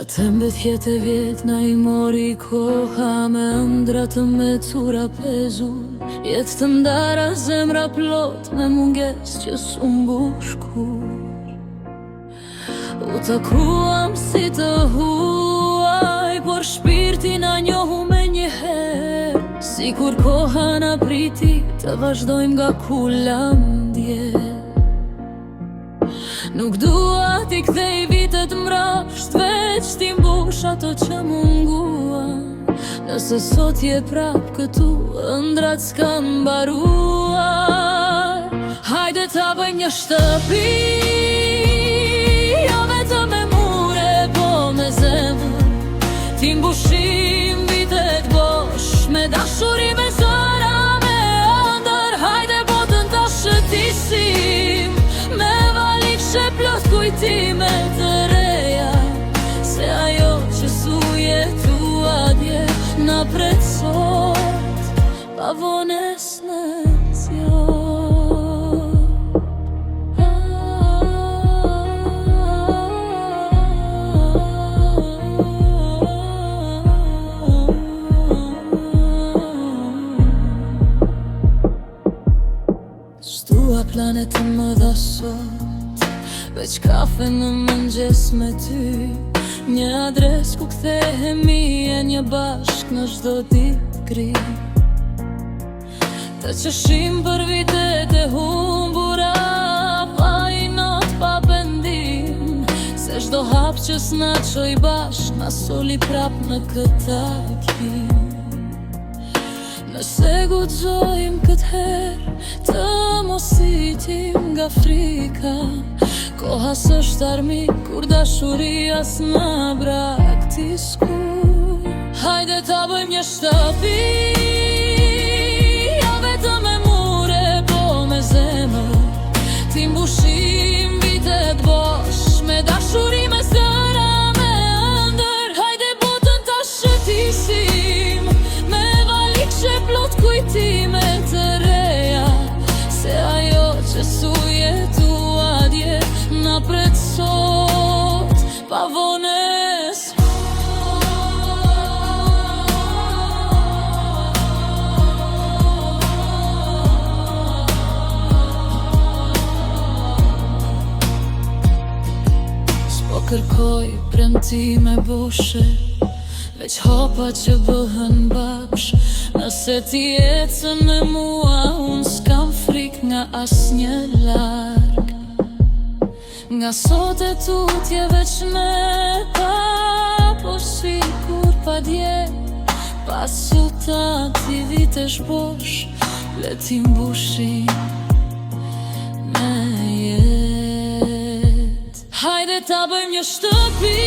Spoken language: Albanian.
Atë mbetjet e vjet na I mori koha me ëndra të mecura pezur, jetë të ndara zemra plot me munges që s'u mbush kur. U takuam si të huaj, por shpirti na njohu me njëherë, si kur koha na priti të vazhdojmë nga ku lamdje. Nuk dua t'i kthej vitet mrapsht, veç t'i mbush ato që munguan. Nëse sot je prap këtu, ëndrat s'kan mbaruar. Hajde ta bëjmë një shtëpi, jo vetëm me mure, po me zemër. T'i mbushim vitet bosh, me dashuri, me zëra, me ëndër. Hajde botën ta shëtisim, me valikshe plot kujtime të reja, se ajo që su jetua dje na pret sot, pa vones në zjo. S'dua planet të më dha sot, veç kafe në mëngjes me ty. Një adres ku kthehemi e një bashk në çdo ditë gri. Të qeshim për vitet e humbura, pa I not pa pendim, se çdo hap që s'na çoj bashk na soli prap në këtë takim. Nëse guxojmë këtë herë të mos itim nga frika, koha s'është armi kur dashuria s'na braktiskur. Hajde ta bëjmë një shtëpi, jo vetëm me mure, po me zemër. T'i mbushim vitet bosh, me dashuri, me zëra, me ëndër. Hajde botën ta shëtisim, me valikshe plot kujtime të reja, se ajo që su jetua dje na pret sot, pa vones. S'po kërkoj premtime bushe, veç hopa që bëhen baksh. Nëse ti ecën me mua, unë s'kam frik nga asnjë larg. Nga sot e tutje veç me pa, po si kur pa dje. Pas sotati vitesh bosh, le ti mbushim me jet. Hajde ta bëjmë një shtëpi,